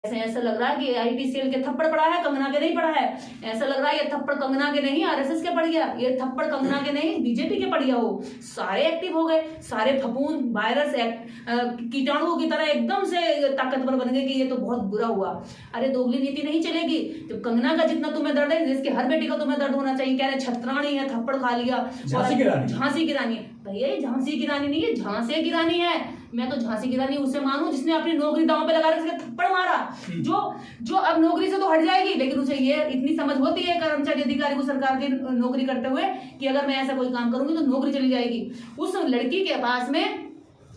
ऐसा लग रहा है कि आईटीसीएल के थप्पड़ पड़ा है, कंगना के नहीं पड़ा है। ऐसा लग रहा है ये थप्पड़ कंगना के नहीं आरएसएस के पड़ गया, ये थप्पड़ कंगना के नहीं बीजेपी के पड़ गया। हो सारे एक्टिव हो गए, सारे फफूंद वायरस कीटाणुओं की तरह एकदम से ताकतवर बन गए कि ये तो बहुत बुरा हुआ। अरे दोगली नीति नहीं चलेगी। तो कंगना का जितना तुम्हें दर्द है, जिसकी हर बेटी का तुम्हें दर्द होना चाहिए। कह रहे छत्राणी है, थप्पड़ खा लिया, झांसी की रानी। भैया ये झांसी की रानी नहीं है, झांसे की रानी है। मैं तो झांसी की रानी उसे मानूं जिसने अपनी नौकरी दांव पे लगा के थप्पड़ मारा। जो अब नौकरी से तो हट जाएगी, लेकिन उसे ये इतनी समझ होती है कर्मचारी अधिकारी को सरकार की नौकरी करते हुए कि अगर मैं ऐसा कोई काम करूंगी तो नौकरी चली जाएगी। उस लड़की के पास में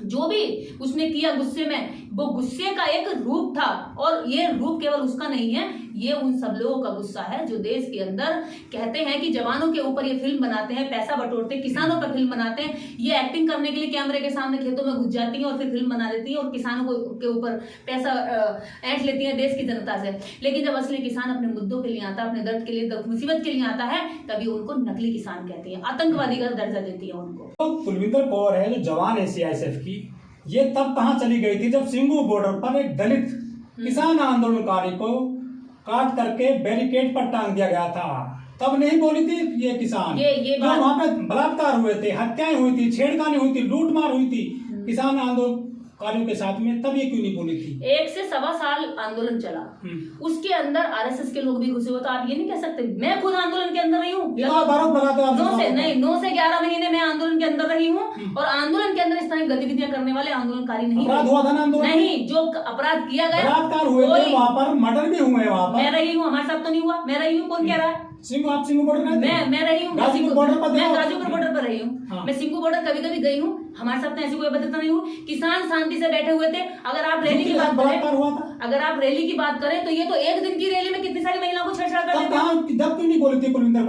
जो भी उसने किया गुस्से में, वो गुस्से का एक रूप था। और ये रूप केवल उसका नहीं है, ये उन सब लोगों का गुस्सा है जो देश के अंदर कहते हैं कि जवानों के ऊपर ये फिल्म बनाते हैं, पैसा बटोरते हैं, किसानों पर फिल्म बनाते हैं। ये एक्टिंग करने के लिए कैमरे के सामने खेतों में घुस जाती हैं और फिर फिल्म बना देती हैं और किसानों के ऊपर पैसा ऐंठ लेती हैं देश की जनता से। लेकिन जब असली किसान अपने मुद्दों के लिए आता है, अपने दर्द के लिए, मुसीबत के लिए आता है, तभी उनको नकली किसान कहती है, आतंकवादी का दर्जा देती है उनको। तो कुलविंदर कौर है जो जवान है सीआईएसएफ की, ये तब कहाँ चली गई थी जब सिंगू बॉर्डर पर एक दलित किसान आंदोलनकारी को काट करके बैरिकेड पर टांग दिया गया था। तब नहीं बोली थी ये किसान? ये बात वहाँ पे बलात्कार हुए थे, हत्याएं हुई थी, छेड़खानी हुई थी, लूटमार हुई थी किसान आंदोलनकारियों के साथ में, तब ये क्यों नहीं बोली थी? 1 से सवा साल आंदोलन चला, उसके अंदर आरएसएस के लोग भी घुसे हुए। तो आप ये नहीं कह सकते, मैं खुद आंदोलन के अंदर रही हूँ। 9 से 11 महीने मैं आंदोलन के अंदर रही हूँ और आंदोलन के अंदर इस तरह गतिविधियां करने वाले आंदोलनकारी नहीं हुआ था ना आंदोलन? नहीं, जो अपराध किया गया, बलात्कार हुए थे वहाँ पर, मर्डर भी हुए वहाँ पर। मैं रही हूँ, हमारे साथ तो नहीं हुआ। मैं रही हूँ, कौन कह रहा है? आप सिंगू बॉर्डर मैं रही हूँ, गाजीपुर बॉर्डर पर। मैं गाजीपुर बॉर्डर पर रही हूँ। मैं सिंगू बॉर्डर कभी कभी गई हूँ, हमारे साथ ऐसी कोई बदलता नहीं हुई। किसान शांति से बैठे हुए थे। अगर आप रैली की बात करें तो ये तो एक दिन की रैली में कितनी सारी महिलाओं को छेड़छाड़ कर देते हैं। जब क्यों नहीं बोली थी कुलविंदर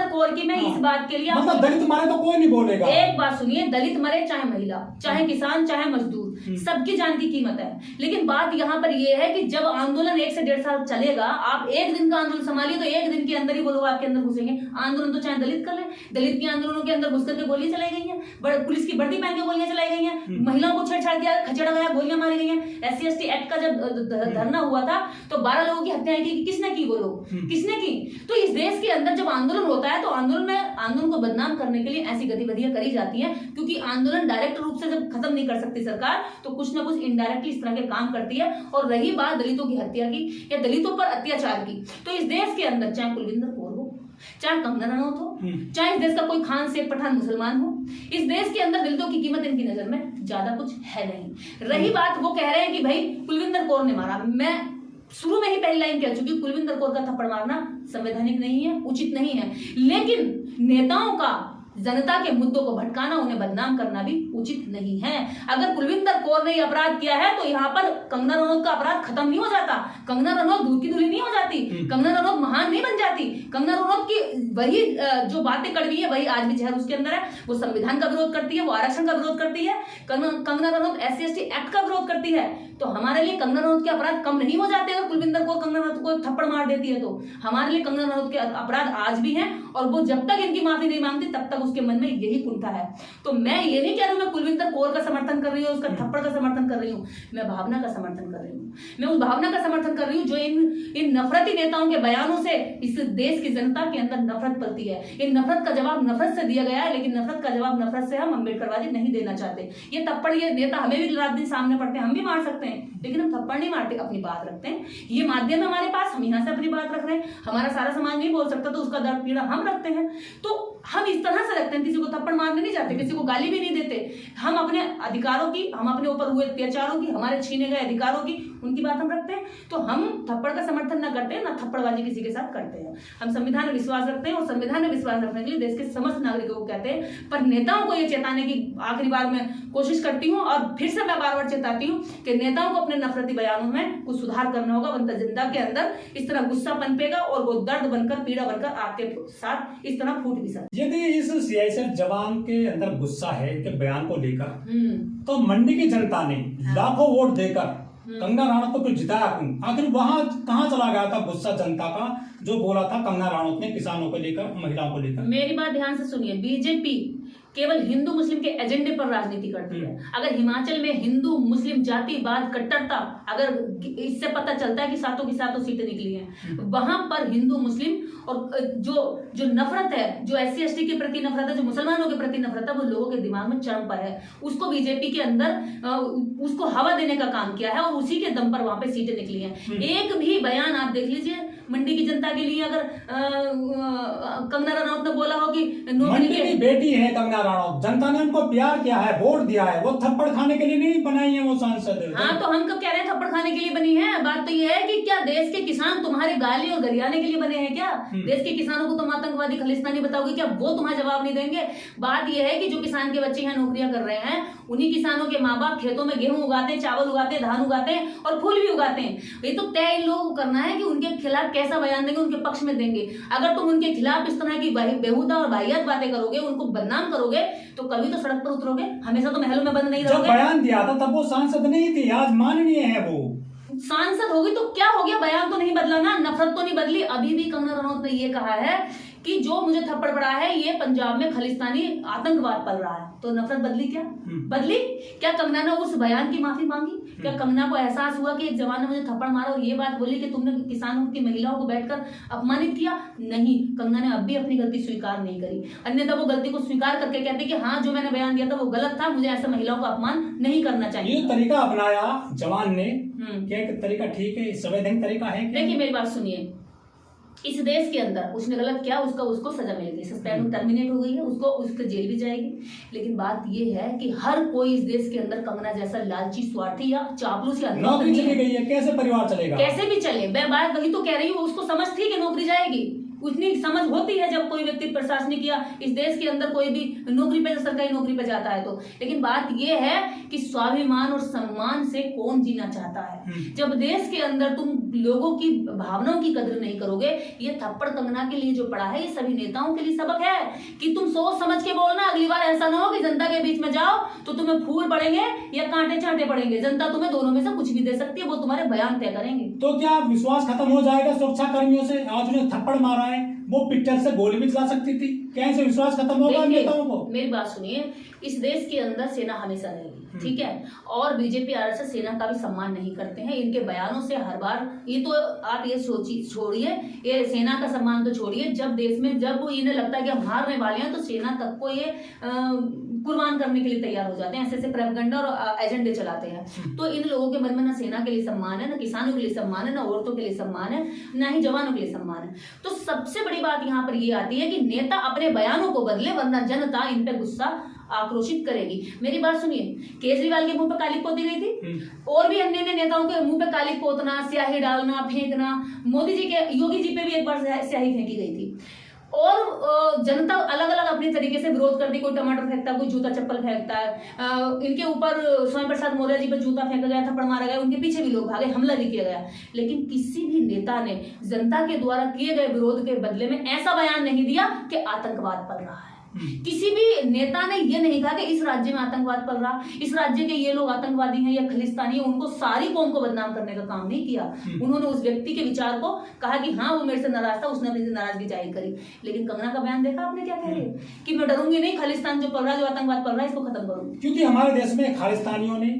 कौर की? मैं इस बात के लिए, मतलब दलित मरे तो कोई नहीं बोलेगा। एक बात सुनिए, दलित मरे चाहे महिला, चाहे किसान, चाहे मजदूर, सबकी जान की कीमत है। लेकिन बात यहाँ पर यह है कि जब आंदोलन 1 से 1.5 साल चलेगा, आप एक दिन का आंदोलन संभालिए तो एक दिन के अंदर ही वो लोग आपके अंदर घुसेंगे। आंदोलन तो चाहे दलित कर ले, दलित के आंदोलनों के अंदर घुस करके गोलियां चलाई गई हैं, पुलिस की वर्दी पहन के गोलियां चलाई गई हैं, महिलाओं को छेड़छाड़ किया, खचेड़ा गया, गोलियां मारी गई हैं। SC/ST एक्ट का जब धरना हुआ था तो 12 लोगों की हत्याएं की। किसने की? वो लोग किसने की? तो इस देश के अंदर जब आंदोलन होता है तो आंदोलन को बदनाम करने के लिए ऐसी गतिविधियां करी जाती हैं, क्योंकि आंदोलन डायरेक्ट रूप से जब खत्म नहीं कर सकती सरकार, तो कुछ ना कुछ इनडायरेक्टली इस तरह के काम करती है। और रही बात दलितों की हत्या की या दलितों पर अत्याचार की, तो इस देश के अंदर चाहे कुलविंदर कौर हो, चाहे कंगना रनौत हो, चाहे इस देश का कोई खान, शेख, पठान, मुसलमान हो, इस देश के अंदर दलितों की कीमत इनकी नजर में ज्यादा कुछ है नहीं। रही बात, वो कह रहे हैं कि भाई कुलविंदर कौर ने मारा। मैं शुरू में ही पहली लाइन कह चुकी, कुलविंदर कौर का थप्पड़ मारना संवैधानिक नहीं है, उचित नहीं है। लेकिन नेताओं का जनता के मुद्दों को भटकाना, उन्हें बदनाम करना भी उचित नहीं है। अगर कुलविंदर कौर ने अपराध किया है तो यहाँ पर कंगना रनौत का अपराध खत्म नहीं हो जाता। कंगना रनौत दूध की धुली नहीं हो जाती, कंगना रनौत महान नहीं बन जाती। कंगना रनौत की वही जो बातें कड़वी है, वही आज भी जहर उसके अंदर है। वो संविधान का विरोध करती है, वो आरक्षण का विरोध करती है, कंगना रनौत SC/ST एक्ट का विरोध करती है। तो हमारे लिए कंगना रनौत के अपराध कम नहीं हो जाते अगर कुलविंदर कौर कंगना रनौत को थप्पड़ मार देती है। तो हमारे लिए कंगना रनौत के अपराध आज भी हैं और वो जब तक इनकी माफी नहीं मांगती तब तक उसके मन में यही कुंठा है। तो मैं ये नहीं कह रही हूं मैं कुलविंदर कौर का समर्थन कर रही हूं, उसका थप्पड़ का समर्थन कर रही हूं। मैं भावना का समर्थन कर रही हूं। मैं उस भावना का समर्थन कर रही हूं जो इन नफरती नेताओं के बयानों से इस देश की जनता के अंदर नफरत पलती है। इन नफरत का जवाब नफरत से दिया गया है, लेकिन नफरत का जवाब नफरत से हम अम्बेडकरवादी नहीं देना चाहते। ये थप्पड़, ये नेता हमें भी रात दिन सामने पड़ते हैं, हम भी मार सकते हैं, लेकिन हम थप्पड़ नहीं मारते, अपनी बात रखते हैं। ये माध्यम है हमारे पास, हम यहाँ से अपनी बात रख रहे हैं। हमारा सारा समाज नहीं बोल सकता तो उसका दर्द पीड़ा हम रखते हैं। तो हम इस तरह से रखते हैं, किसी को थप्पड़ मारने नहीं जाते, किसी को गाली भी नहीं देते। हम अपने अधिकारों की, हम अपने ऊपर हुए अत्याचारों की, हमारे छीने गए अधिकारों की, उनकी बात हम रखते हैं। तो हम थप्पड़ का समर्थन ना करते हैं, ना थप्पड़बाजी किसी के साथ करते हैं। हम संविधान में विश्वास रखते हैं और संविधान में विश्वास रखने के लिए देश के समस्त नागरिकों को कहते हैं। पर नेताओं को यह चेताने की आखिरी बार मैं कोशिश करती हूँ और फिर से मैं बार बार चेताती हूँ कि नेताओं को अपने नफरती बयानों में कुछ सुधार करना होगा, वरना जनता के अंदर इस तरह गुस्सा पनपेगा और वो दर्द बनकर, पीड़ा बनकर आपके साथ इस तरह फूट भी सकता है। यदि इस सीआईएसएफ जवान के अंदर गुस्सा है इनके बयान को लेकर, तो मंडी की जनता ने लाखों वोट देकर कंगना रनौत को फिर जिताया क्यों? आखिर वहां कहां चला गया था गुस्सा जनता का जो बोला था कंगना रनौत ने किसानों को लेकर, महिलाओं को लेकर? मेरी बात ध्यान से सुनिए, बीजेपी केवल हिंदू मुस्लिम के एजेंडे पर राजनीति करती है। अगर हिमाचल में हिंदू मुस्लिम जातिवाद कट्टरता अगर इससे पता चलता है कि सातों की सातों सीटें निकली हैं, वहां पर हिंदू मुस्लिम और जो नफरत है, जो SC ST के प्रति नफरत है, जो मुसलमानों के प्रति नफरत है, वो लोगों के दिमाग में चरम पर है। उसको बीजेपी के अंदर उसको हवा देने का काम किया है और उसी के दम पर वहां पे सीटें निकली हैं। एक भी बयान आप देख लीजिए मंडी की जनता के लिए, अगर कंगना रनौत ने बोला हो कि मंडी की बेटी है कंगना रनौत, जनता ने उनको प्यार किया है, वोट दिया है, वो थप्पड़ खाने के लिए नहीं बनाई है वो सांसद। हाँ, तो हम कब कह रहे हैं थप्पड़ खाने के लिए बनी है? बात तो ये है कि क्या देश के किसान तुम्हारे गाली और गरियाने के लिए बने हैं क्या? देश के किसानों को तुम आतंकवादी खलिस्तानी बताओगे क्या? वो तुम्हारा जवाब नहीं देंगे। बात यह है कि जो किसान के बच्चे यहाँ नौकरियां कर रहे हैं, उन्हीं किसानों के माँ बाप खेतों में गेहूं उगाते हैं, चावल उगाते हैं, धान उगाते हैं और फूल भी उगाते हैं। ये तो तय इन लोगों को करना है कि उनके खिलाफ कैसा बयान देंगे, उनके पक्ष में देंगे। अगर तुम उनके खिलाफ इस तरह की बेहुदा और वाहियात बातें करोगे, उनको बदनाम करोगे, तो कभी तो सड़क पर उतरोगे, हमेशा तो महलों में बंद नहीं रहोगे। जब बयान दिया था तब वो सांसद नहीं थी, आज माननीय है वो। सांसद होगी तो क्या हो गया? बयान तो नहीं बदला ना, नफरत तो नहीं बदली। अभी भी कंगना रनौत ने ये कहा है कि जो मुझे थप्पड़ पड़ा है ये पंजाब में खलिस्तानी आतंकवाद पल रहा है। तो नफरत बदली क्या? बदली क्या? कंगना ने उस बयान की माफी मांगी? क्या कंगना को एहसास हुआ कि एक जवान ने मुझे थप्पड़ मारा और ये बात बोली कि तुमने किसानों की महिलाओं को बैठकर अपमानित किया? नहीं, कंगना ने अब भी अपनी गलती स्वीकार नहीं करी। अन्यथा वो गलती को स्वीकार करके कहते कि हाँ, जो मैंने बयान दिया था वो गलत था, मुझे ऐसे महिलाओं का अपमान नहीं करना चाहिए। ये तरीका अपनाया जवान ने, क्या तरीका ठीक है? संवैधानिक तरीका है? देखिए मेरी बात सुनिए, इस देश के अंदर उसने गलत किया, उसको सजा मिल गई, सस्पेंड टर्मिनेट हो गई है, उसको जेल भी जाएगी। लेकिन बात ये है कि हर कोई इस देश के अंदर कंगना जैसा लालची, स्वार्थी या चापलूस या नौकरी चली गई है, कैसे परिवार चलेगा? कैसे भी चले, मैं बात वही तो कह रही हूँ। उसको समझ थी कि नौकरी जाएगी, उतनी समझ होती है जब कोई व्यक्ति प्रशासनिक या इस देश के अंदर कोई भी नौकरी पे, सरकारी नौकरी पे जाता है तो। लेकिन बात यह है कि स्वाभिमान और सम्मान से कौन जीना चाहता है? जब देश के अंदर तुम लोगों की भावनाओं की कदर नहीं करोगे, ये थप्पड़ कंगना के लिए जो पड़ा है, ये सभी नेताओं के लिए सबक है कि तुम सोच समझ के बोलना। अगली बार ऐसा ना हो कि जनता के बीच में जाओ तो तुम्हें फूल पड़ेंगे या कांटे चांटे पड़ेंगे। जनता तुम्हें दोनों में से कुछ भी दे सकती है, वो तुम्हारे बयान तय करेंगे। तो क्या विश्वास खत्म हो जाएगा सुरक्षा कर्मियों से? आज उन्हें थप्पड़ मारा है, वो पिक्चर से गोली भी चला सकती थी, कैसे विश्वास खत्म होगा नेताओं को? मेरी बात सुनिए, इस देश के अंदर सेना हमेशा रहेगी, ठीक है? और बीजेपी RSS सेना का भी सम्मान नहीं करते हैं। इनके बयानों से हर बार ये तो आप ये छोड़िए, ये सेना का सम्मान तो छोड़िए, जब देश में जब इन्हें लगता है कि हम हारने वाले हैं तो सेना तक को ये कुर्बान करने के लिए तैयार हो जाते हैं, ऐसे प्रोपेगेंडा और एजेंडे चलाते हैं। तो इन लोगों के मन में ना सेना के लिए सम्मान है, ना किसानों के लिए सम्मान है, ना औरतों के लिए सम्मान है, ना ही जवानों के लिए सम्मान है। तो सबसे बड़ी बात यहाँ पर ये आती है कि नेता अपने बयानों को बदले, वरना जनता इन पे गुस्सा आक्रोशित करेगी। मेरी बात सुनिए, केजरीवाल के मुंह पे काली पोती गई थी, और भी अन्य नेताओं के मुंह पे काली पोतना, स्याही डालना, फेंकना, मोदी जी के, योगी जी पे भी एक बार स्याही फेंकी गई थी। और जनता अलग अलग अपने तरीके से विरोध करती, कोई टमाटर फेंकता है, कोई जूता चप्पल फेंकता है। इनके ऊपर स्वामी प्रसाद मौर्य जी पर जूता फेंका गया, थप्पड़ मारा गया, उनके पीछे भी लोग भागे, हमला भी किया गया। लेकिन किसी भी नेता ने जनता के द्वारा किए गए विरोध के बदले में ऐसा बयान नहीं दिया कि आतंकवाद पल रहा है। किसी भी नेता ने यह नहीं कहा कि इस राज्य में आतंकवाद पल रहा, इस राज्य के ये लोग आतंकवादी हैं या खलिस्तानी हैं। उनको सारी कौम को बदनाम करने का काम नहीं किया। उन्होंने उस व्यक्ति के विचार को कहा कि हाँ, वो मेरे से नाराज था, उसने अपनी नाराजगी जाहिर करी। लेकिन कंगना का बयान देखा आपने, क्या कह रही है कि मैं डरूंगी नहीं, खालिस्तान जो पल रहा है, जो आतंकवाद पल रहा है, इसको खत्म करूंगी। क्योंकि हमारे देश में खालिस्तानियों ने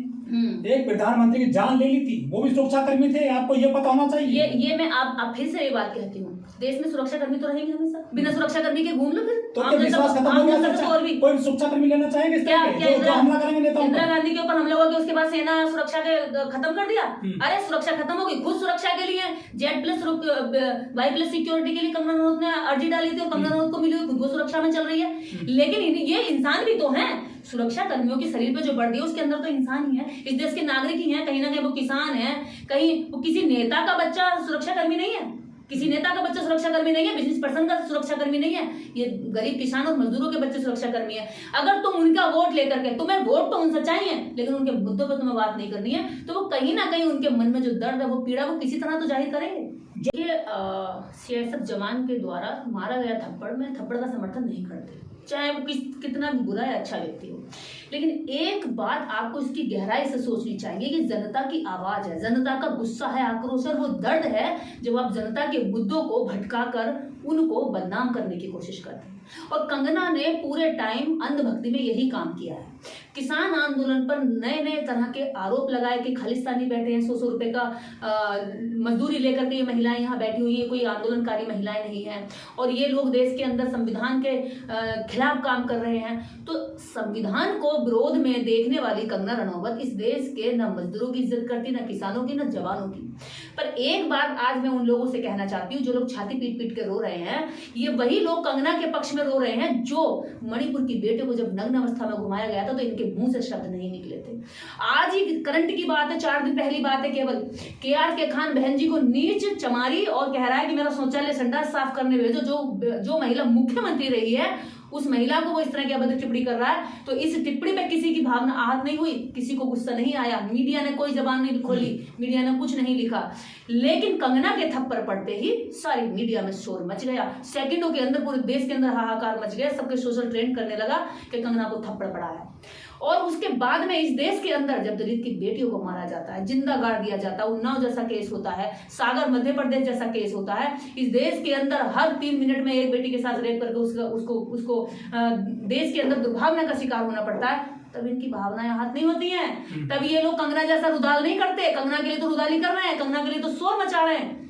एक प्रधानमंत्री की जान ले ली थी, वो भी सुरक्षा कर्मी थे, आपको ये पता होना चाहिए। ये मैं आप फिर से ये बात कहती हूँ, देश में सुरक्षा कर्मी तो रहेंगे हमेशा, बिना सुरक्षा कर्मी के घूम लो फिर। तो क्या विश्वास खत्म हो गया? और भी कोई सुरक्षा कर्मी लेना चाहेंगे जो हमला करेंगे नेताओं? इंदिरा गांधी के ऊपर हमला हुआ कि उसके बाद सेना सुरक्षा के खत्म कर दिया। अरे सुरक्षा खत्म होगी, खुद सुरक्षा के लिए Z+Y+ सिक्योरिटी के लिए कंगना रनौत ने अर्जी डाली थी और कंगना रनौत को मिली हुई, खुद वो सुरक्षा में चल रही है। लेकिन ये इंसान भी तो हैं। सुरक्षा कर्मियों के शरीर पे जो वर्दी है उसके अंदर तो इंसान ही है, इस देश के नागरिक ही हैं। कहीं ना कहीं वो किसान है, कहीं वो किसी नेता का बच्चा सुरक्षा कर्मी नहीं है, किसी नेता का बच्चा सुरक्षा कर्मी नहीं है, बिजनेस पर्सन का सुरक्षा कर्मी नहीं है। ये गरीब किसान और मजदूरों के बच्चे सुरक्षा कर्मी है। अगर तुम उनका वोट लेकर के, तुम्हें वोट तो उनसे चाहिए लेकिन उनके मुद्दों पर तुम्हें बात नहीं करनी है, तो वो कहीं ना कहीं उनके मन में जो दर्द है, वो पीड़ा, वो किसी तरह तो जाहिर करेंगे। ये CSF जवान के द्वारा मारा गया थप्पड़ में थप्पड़ का समर्थन नहीं करते। चाहे वो कितना भी बुरा या अच्छा व्यक्ति हो। लेकिन एक बात आपको इसकी गहराई से सोचनी चाहिए कि जनता की आवाज है, जनता का गुस्सा है, आक्रोश है, वो दर्द है जब आप जनता के मुद्दों को भटका कर उनको बदनाम करने की कोशिश करते हैं। और कंगना ने पूरे टाइम अंधभक्ति में यही काम किया है। किसान आंदोलन पर नए नए तरह के आरोप लगाए कि खालिस्तानी बैठे हैं, 100 रुपए का मजदूरी लेकर के ये महिलाएं यहाँ बैठी हुई है, कोई आंदोलनकारी महिलाएं नहीं हैं, और ये लोग देश के अंदर संविधान के खिलाफ काम कर रहे हैं। तो संविधान को विरोध में देखने वाली कंगना रनौत इस देश के न मजदूरों की इज्जत करती, न किसानों की, न जवानों की। पर एक बात आज मैं उन लोगों से कहना चाहती हूँ जो लोग छाती पीट पीट के रो रहे हैं, ये वही लोग कंगना के पक्ष में रो रहे हैं जो मणिपुर की बेटे को जब नग्न अवस्था में घुमाया गया था तो इनके मुंह से शब्द नहीं निकले थे। आज ही करंट की बात है, 4 दिन पहली बात है, केवल के खान बहन जी को नीच चमारी और कह रहा है कि मेरा शौचालय संडास साफ करने भेजो। जो महिला मुख्यमंत्री रही है उस महिला को वो इस तरह की अभद्र टिप्पणी कर रहा है। तो इस टिप्पणी पे किसी की भावना आहत नहीं हुई, किसी को गुस्सा नहीं आया, मीडिया ने कोई जबान नहीं खोली, मीडिया ने कुछ नहीं लिखा। लेकिन कंगना के थप्पड़ पड़ते ही सारी मीडिया में शोर मच गया, सेकंडों के अंदर पूरे देश के अंदर हाहाकार मच गया, सबके सोशल ट्रेंड करने लगा कि कंगना को थप्पड़ पड़ा है। और उसके बाद में इस देश के अंदर जब दलित की बेटियों को मारा जाता है, जिंदा गाड़ दिया जाता है, उन्नाव जैसा केस होता है, सागर मध्य प्रदेश जैसा केस होता है, इस देश के अंदर हर 3 मिनट में एक बेटी के साथ रेप करके उसको देश के अंदर दुर्भावना का शिकार होना पड़ता है, तब इनकी भावनाएं हाथ नहीं होती हैं। तब ये लोग कंगना जैसा रुदाल नहीं करते। कंगना के लिए तो रुदाली कर रहे हैं, कंगना के लिए तो शोर मचा रहे हैं।